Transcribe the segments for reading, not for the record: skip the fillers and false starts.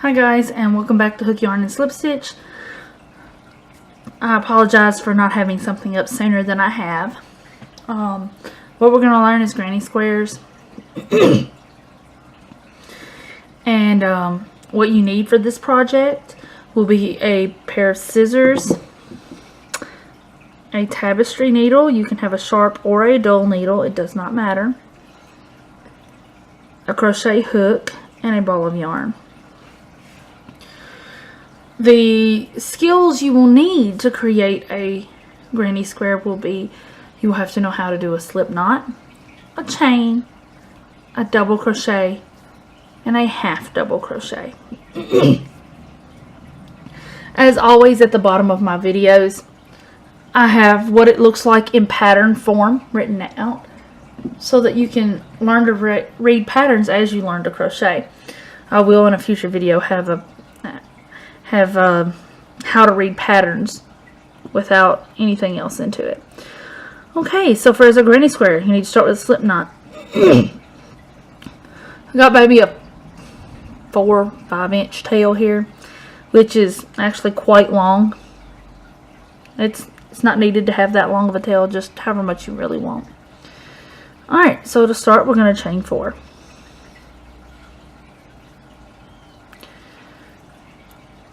Hi guys, and welcome back to Hook Yarn and Slip Stitch. I apologize for not having something up sooner than I have. What we're going to learn is granny squares. And what you need for this project will be a pair of scissors, a tapestry needle. You can have a sharp or a dull needle, it does not matter. A crochet hook and a ball of yarn. The skills you will need to create a granny square will be, you will have to know how to do a slip knot, a chain, a double crochet, and a half double crochet. As always, at the bottom of my videos, I have what it looks like in pattern form written out so that you can learn to read patterns as you learn to crochet. I will in a future video have how to read patterns without anything else into it. Okay, so for as a granny square, you need to start with a slip knot. I got maybe a 4 or 5 inch tail here, which is actually quite long. It's not needed to have that long of a tail, just however much you really want. Alright, so to start, we're going to chain 4.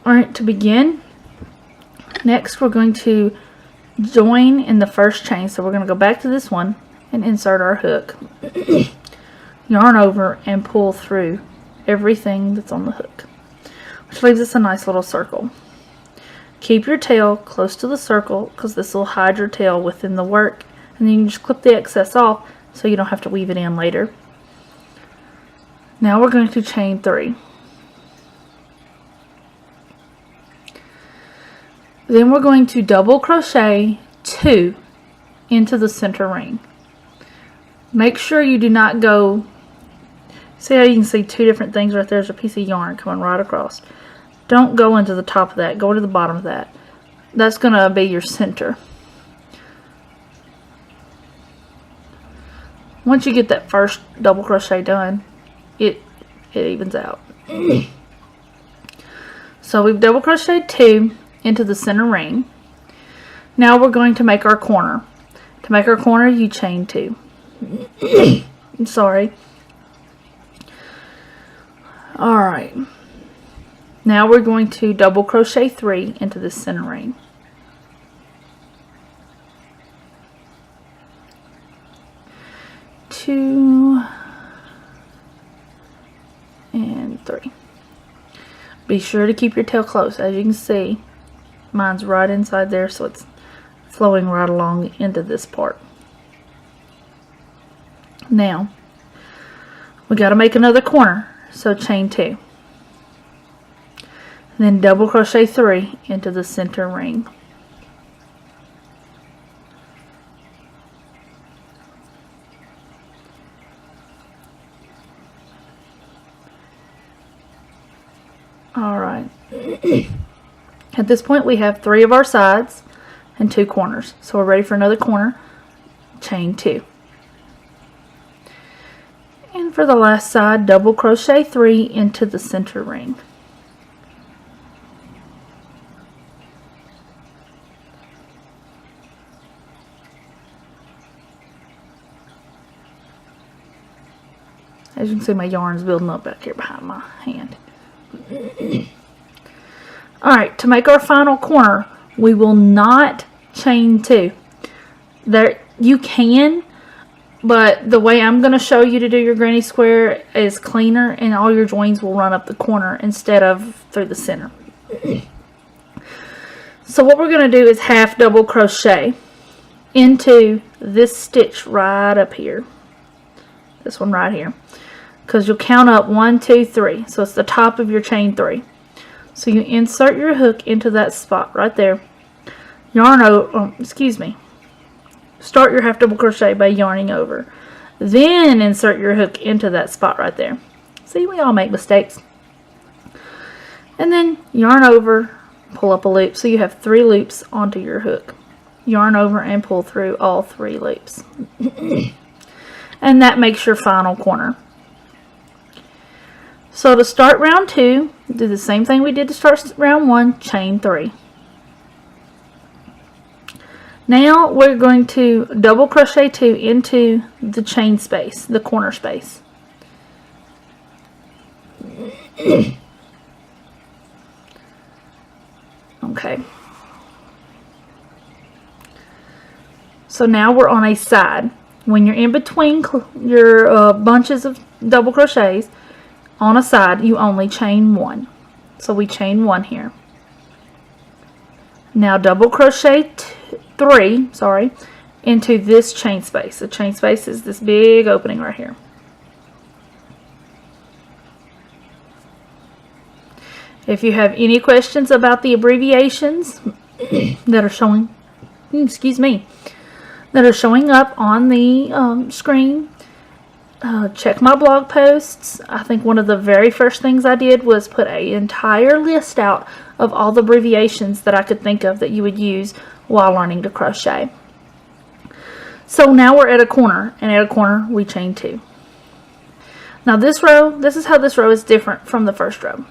Alright, to begin, next we're going to join in the first chain. So we're going to go back to this one and insert our hook. Yarn over and pull through everything that's on the hook, which leaves us a nice little circle. Keep your tail close to the circle because this will hide your tail within the work, and then you can just clip the excess off so you don't have to weave it in later. Now we're going to chain 3. Then we're going to double crochet 2 into the center ring. Make sure you do not go, see how you can see 2 different things right there? There's a piece of yarn coming right across. Don't go into the top of that, go to the bottom of that. That's going to be your center. Once you get that first double crochet done, it evens out. So we've double crocheted 2 into the center ring. Now we're going to make our corner. To make our corner, you chain 2. I'm sorry. Alright. Now we're going to double crochet 3 into the center ring. Two and 3. Be sure to keep your tail close. As you can see, mine's right inside there, so it's flowing right along into this part. Now, we got to make another corner, so chain 2. And then double crochet 3 into the center ring. Alright. At this point we have 3 of our sides and 2 corners. So we're ready for another corner. Chain 2. And for the last side, double crochet 3 into the center ring. As you can see, my yarn's building up back here behind my hand. Alright, to make our final corner, we will not chain 2. There, you can, but the way I'm going to show you to do your granny square is cleaner, and all your joins will run up the corner instead of through the center. So what we're going to do is half double crochet into this stitch right up here. This one right here. Because you'll count up 1, 2, 3. So it's the top of your chain 3. So you insert your hook into that spot right there. Yarn over, start your half double crochet by yarning over. Then insert your hook into that spot right there. See, we all make mistakes. And then yarn over, pull up a loop. So you have 3 loops onto your hook. Yarn over and pull through all 3 loops. And that makes your final corner. So to start round 2, do the same thing we did to start round 1, chain 3. Now we're going to double crochet 2 into the chain space, the corner space. Okay. So now we're on a side. When you're in between your bunches of double crochets on a side, you only chain 1. So we chain 1 here. Now double crochet 3 into this chain space. The chain space is this big opening right here. If you have any questions about the abbreviations that are showing, that are showing up on the screen, check my blog posts. I think one of the very first things I did was put an entire list out of all the abbreviations that I could think of that you would use while learning to crochet. So now we're at a corner, and at a corner we chain 2. Now this is how this row is different from the first row.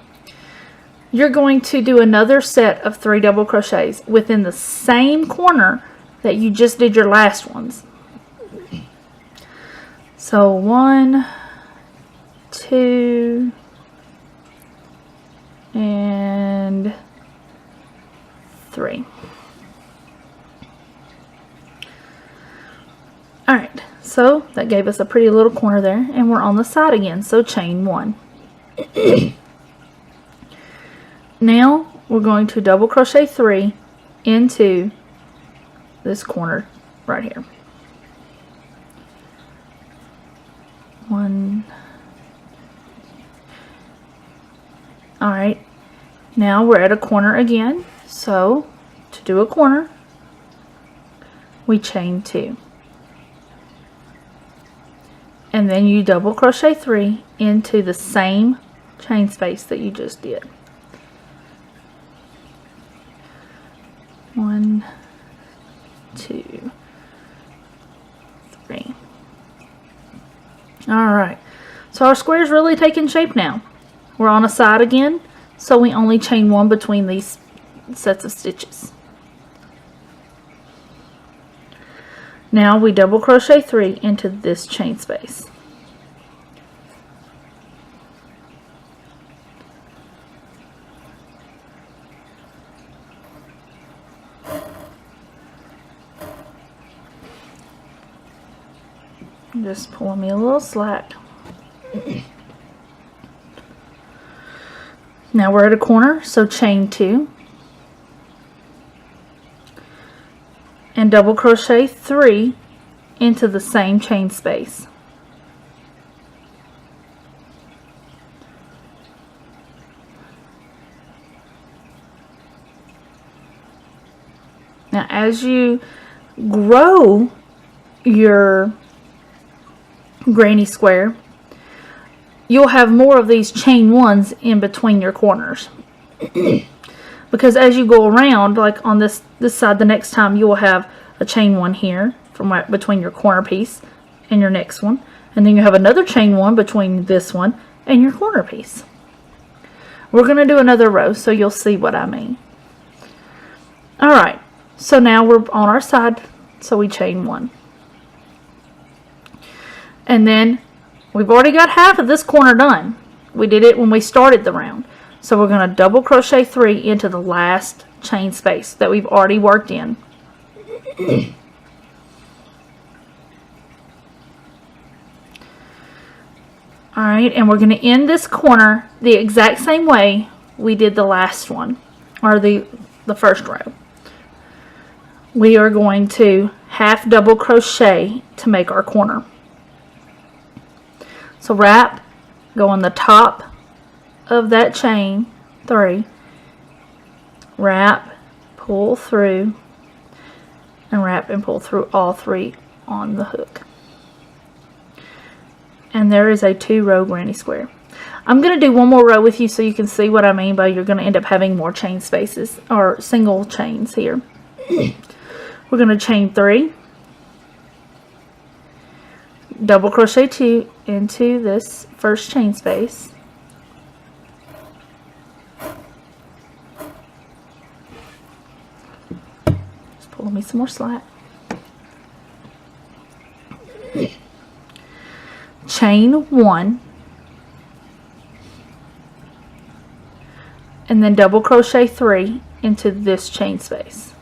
You're going to do another set of 3 double crochets within the same corner that you just did your last ones. So 1, 2, and 3. Alright, so that gave us a pretty little corner there, and we're on the side again, so chain 1. Now we're going to double crochet 3 into this corner right here. 1. Alright, now we're at a corner again, so to do a corner we chain 2. And then you double crochet 3 into the same chain space that you just did. 1, 2, 3. Alright, so our square is really taking shape now. We're on a side again, so we only chain 1 between these sets of stitches. Now we double crochet 3 into this chain space. Just pulling me a little slack. Now we're at a corner, so chain 2 and double crochet 3 into the same chain space. Now as you grow your granny square, you'll have more of these chain 1s in between your corners. Because as you go around, like on this side, the next time you will have a chain 1 here from right between your corner piece and your next one, and then you have another chain 1 between this one and your corner piece. We're going to do another row so you'll see what I mean. Alright, so now we're on our side, so we chain 1. And then we've already got half of this corner done. We did it when we started the round. So we're going to double crochet 3 into the last chain space that we've already worked in. Alright, and we're going to end this corner the exact same way we did the last one, or the first row. We are going to half double crochet to make our corner. So wrap, go on the top of that chain 3, wrap, pull through, and wrap and pull through all 3 on the hook. And there is a 2-row granny square. I'm going to do one more row with you so you can see what I mean by you're going to end up having more chain spaces, or single chains here. We're going to chain 3, double crochet 2 into this first chain space, some more slack. Chain 1, and then double crochet 3 into this chain space.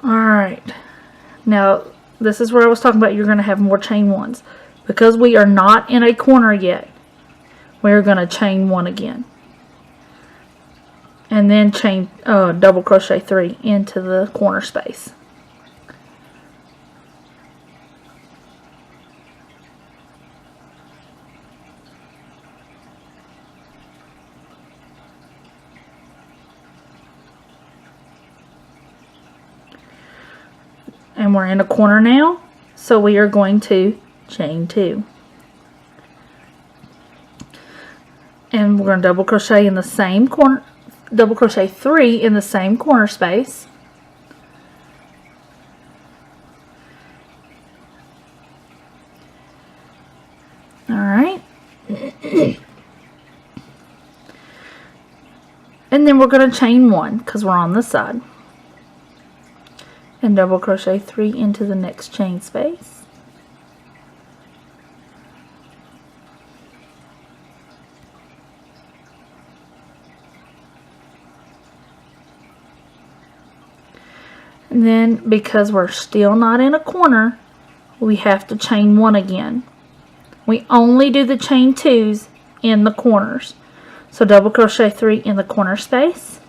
Alright, now this is where I was talking about you're going to have more chain 1s. Because we are not in a corner yet, we're going to chain 1 again. And then chain double crochet 3 into the corner space. And we're in a corner now, so we are going to chain 2. And we're going to double crochet in the same corner, double crochet 3 in the same corner space. Alright. And then we're going to chain 1 because we're on this side. And double crochet 3 into the next chain space. And then, because we're still not in a corner, we have to chain 1 again. We only do the chain 2s in the corners. So double crochet 3 in the corner space.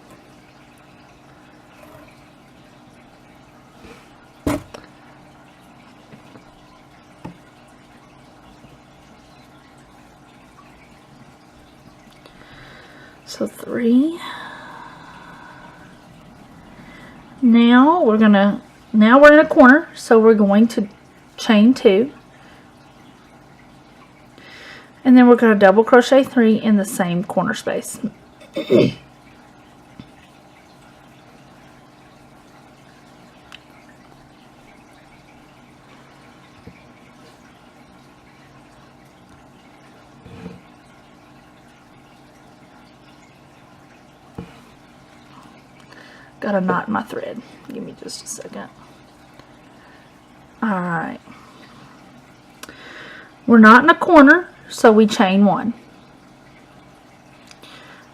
So 3. Now we're in a corner, so we're going to chain 2. And then we're going to double crochet 3 in the same corner space. Got a knot in my thread. Give me just a second. Alright. We're not in a corner, so we chain 1.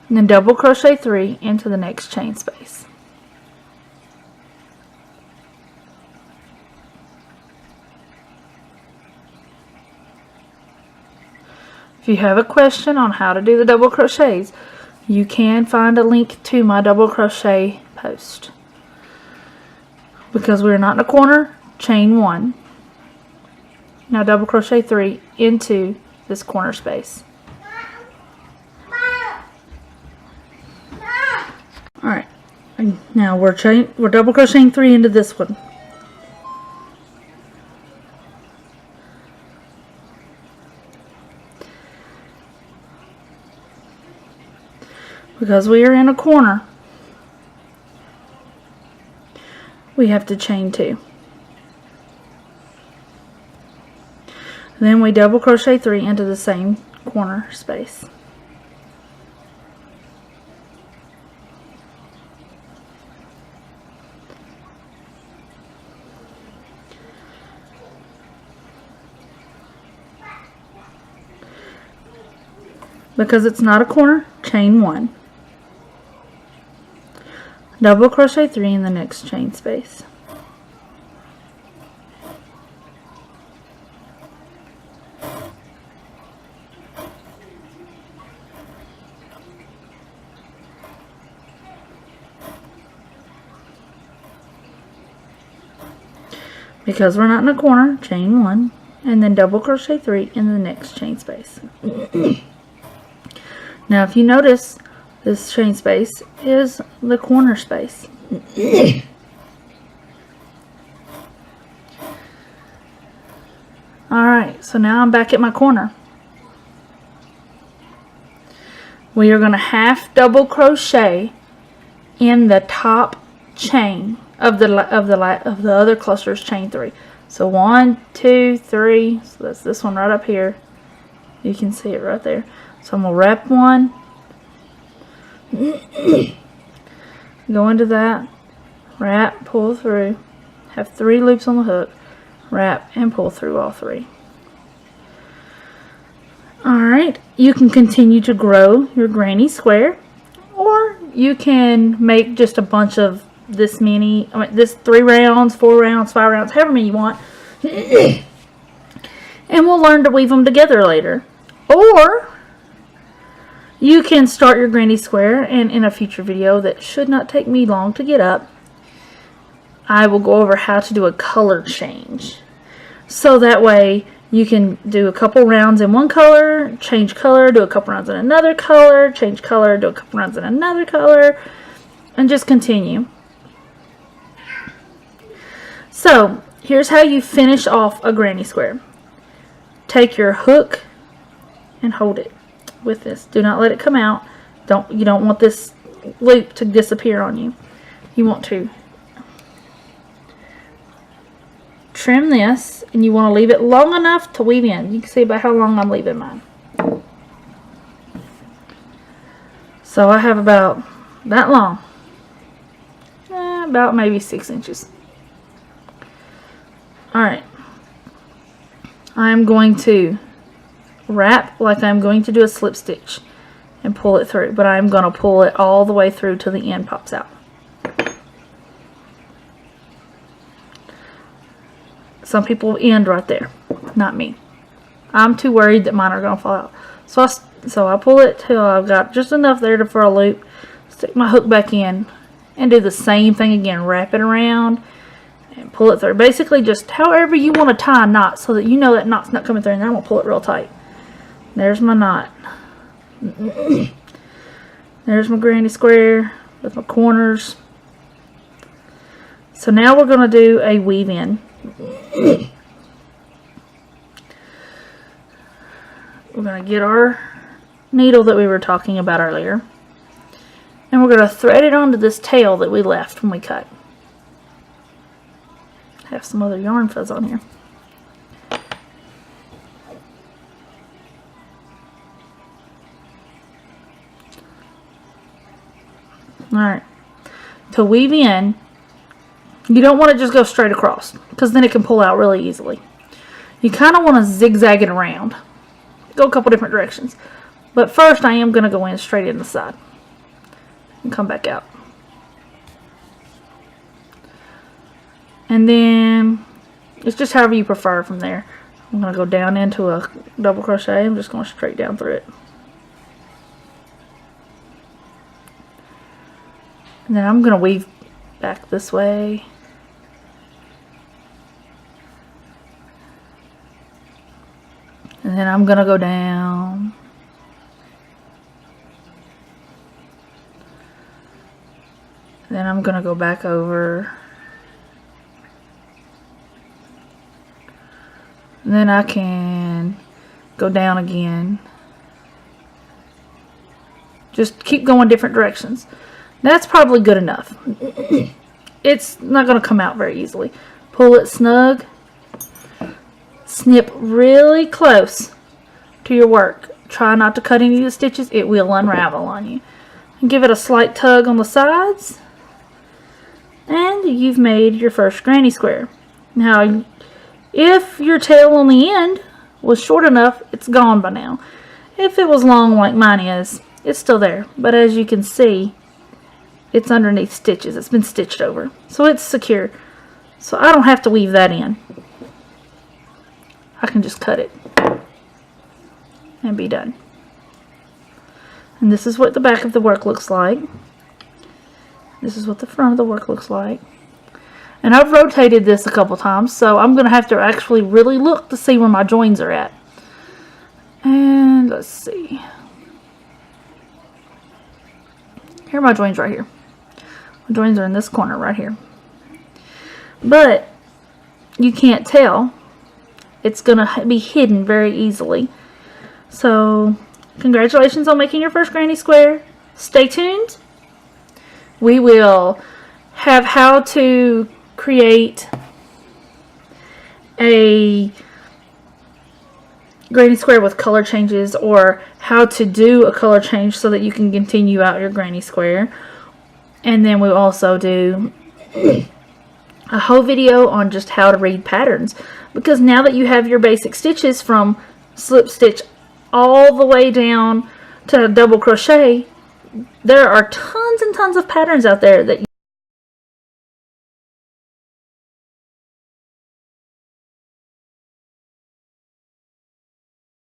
And then double crochet 3 into the next chain space. If you have a question on how to do the double crochets, you can find a link to my double crochet post. Because we're not in a corner, chain 1. Now double crochet 3 into this corner space. Alright, now we're double crocheting 3 into this one. Because we are in a corner, we have to chain 2. Then we double crochet 3 into the same corner space. Because it's not a corner, chain 1. Double crochet 3 in the next chain space. Because we're not in a corner, chain 1, and then double crochet 3 in the next chain space. Now if you notice, this chain space is the corner space. Alright, so now I'm back at my corner. We are going to half double crochet in the top chain of the other clusters, chain 3. So 1, 2, 3. So that's this one right up here. You can see it right there. So I'm gonna wrap one, go into that, wrap, pull through, have 3 loops on the hook, wrap and pull through all 3. Alright, you can continue to grow your granny square, or you can make just a bunch of this many, this 3 rounds, 4 rounds, 5 rounds, however many you want. And we'll learn to weave them together later. Or you can start your granny square, and in a future video that should not take me long to get up, I will go over how to do a color change. So that way you can do a couple rounds in one color, change color, do a couple rounds in another color, change color, do a couple rounds in another color, and just continue. So here's how you finish off a granny square. Take your hook and hold it with this. Do not let it come out. You don't want this loop to disappear on you. You want to trim this, and you want to leave it long enough to weave in. You can see by how long I'm leaving mine. So I have about that long. About maybe 6 inches. Alright. I'm going to wrap like I'm going to do a slip stitch and pull it through, but I'm going to pull it all the way through till the end pops out. Some people end right there, not me. I'm too worried that mine are going to fall out. So I pull it till I've got just enough there for a loop, stick my hook back in, and do the same thing again. Wrap it around and pull it through. Basically just however you want to tie a knot so that you know that knot's not coming through, and then I'm going to pull it real tight. There's my knot. There's my granny square with my corners. So now we're going to do a weave in. We're going to get our needle that we were talking about earlier, and we're going to thread it onto this tail that we left when we cut. Have some other yarn fuzz on here. Alright, to weave in, you don't want to just go straight across, because then it can pull out really easily. You kind of want to zigzag it around. Go a couple different directions. But first I am going to go in straight in the side and come back out. And then it's just however you prefer from there. I'm going to go down into a double crochet. I'm just going straight down through it. And then I'm going to weave back this way. And then I'm going to go down. And then I'm going to go back over. And then I can go down again. Just keep going different directions. That's probably good enough. It's not going to come out very easily. Pull it snug. Snip really close to your work. Try not to cut any of the stitches. It will unravel on you. And give it a slight tug on the sides. And you've made your first granny square. Now, if your tail on the end was short enough, it's gone by now. If it was long like mine is, it's still there. But as you can see, it's underneath stitches. It's been stitched over. So it's secure. So I don't have to weave that in. I can just cut it and be done. And this is what the back of the work looks like. This is what the front of the work looks like. And I've rotated this a couple times, so I'm going to have to actually really look to see where my joins are at. And let's see. Here are my joins right here. My joins are in this corner right here. But you can't tell. It's going to be hidden very easily. So, congratulations on making your first granny square. Stay tuned. We will have how to create a granny square with color changes, or how to do a color change so that you can continue out your granny square. And then we'll also do a whole video on just how to read patterns, because now that you have your basic stitches from slip stitch all the way down to double crochet, there are tons and tons of patterns out there that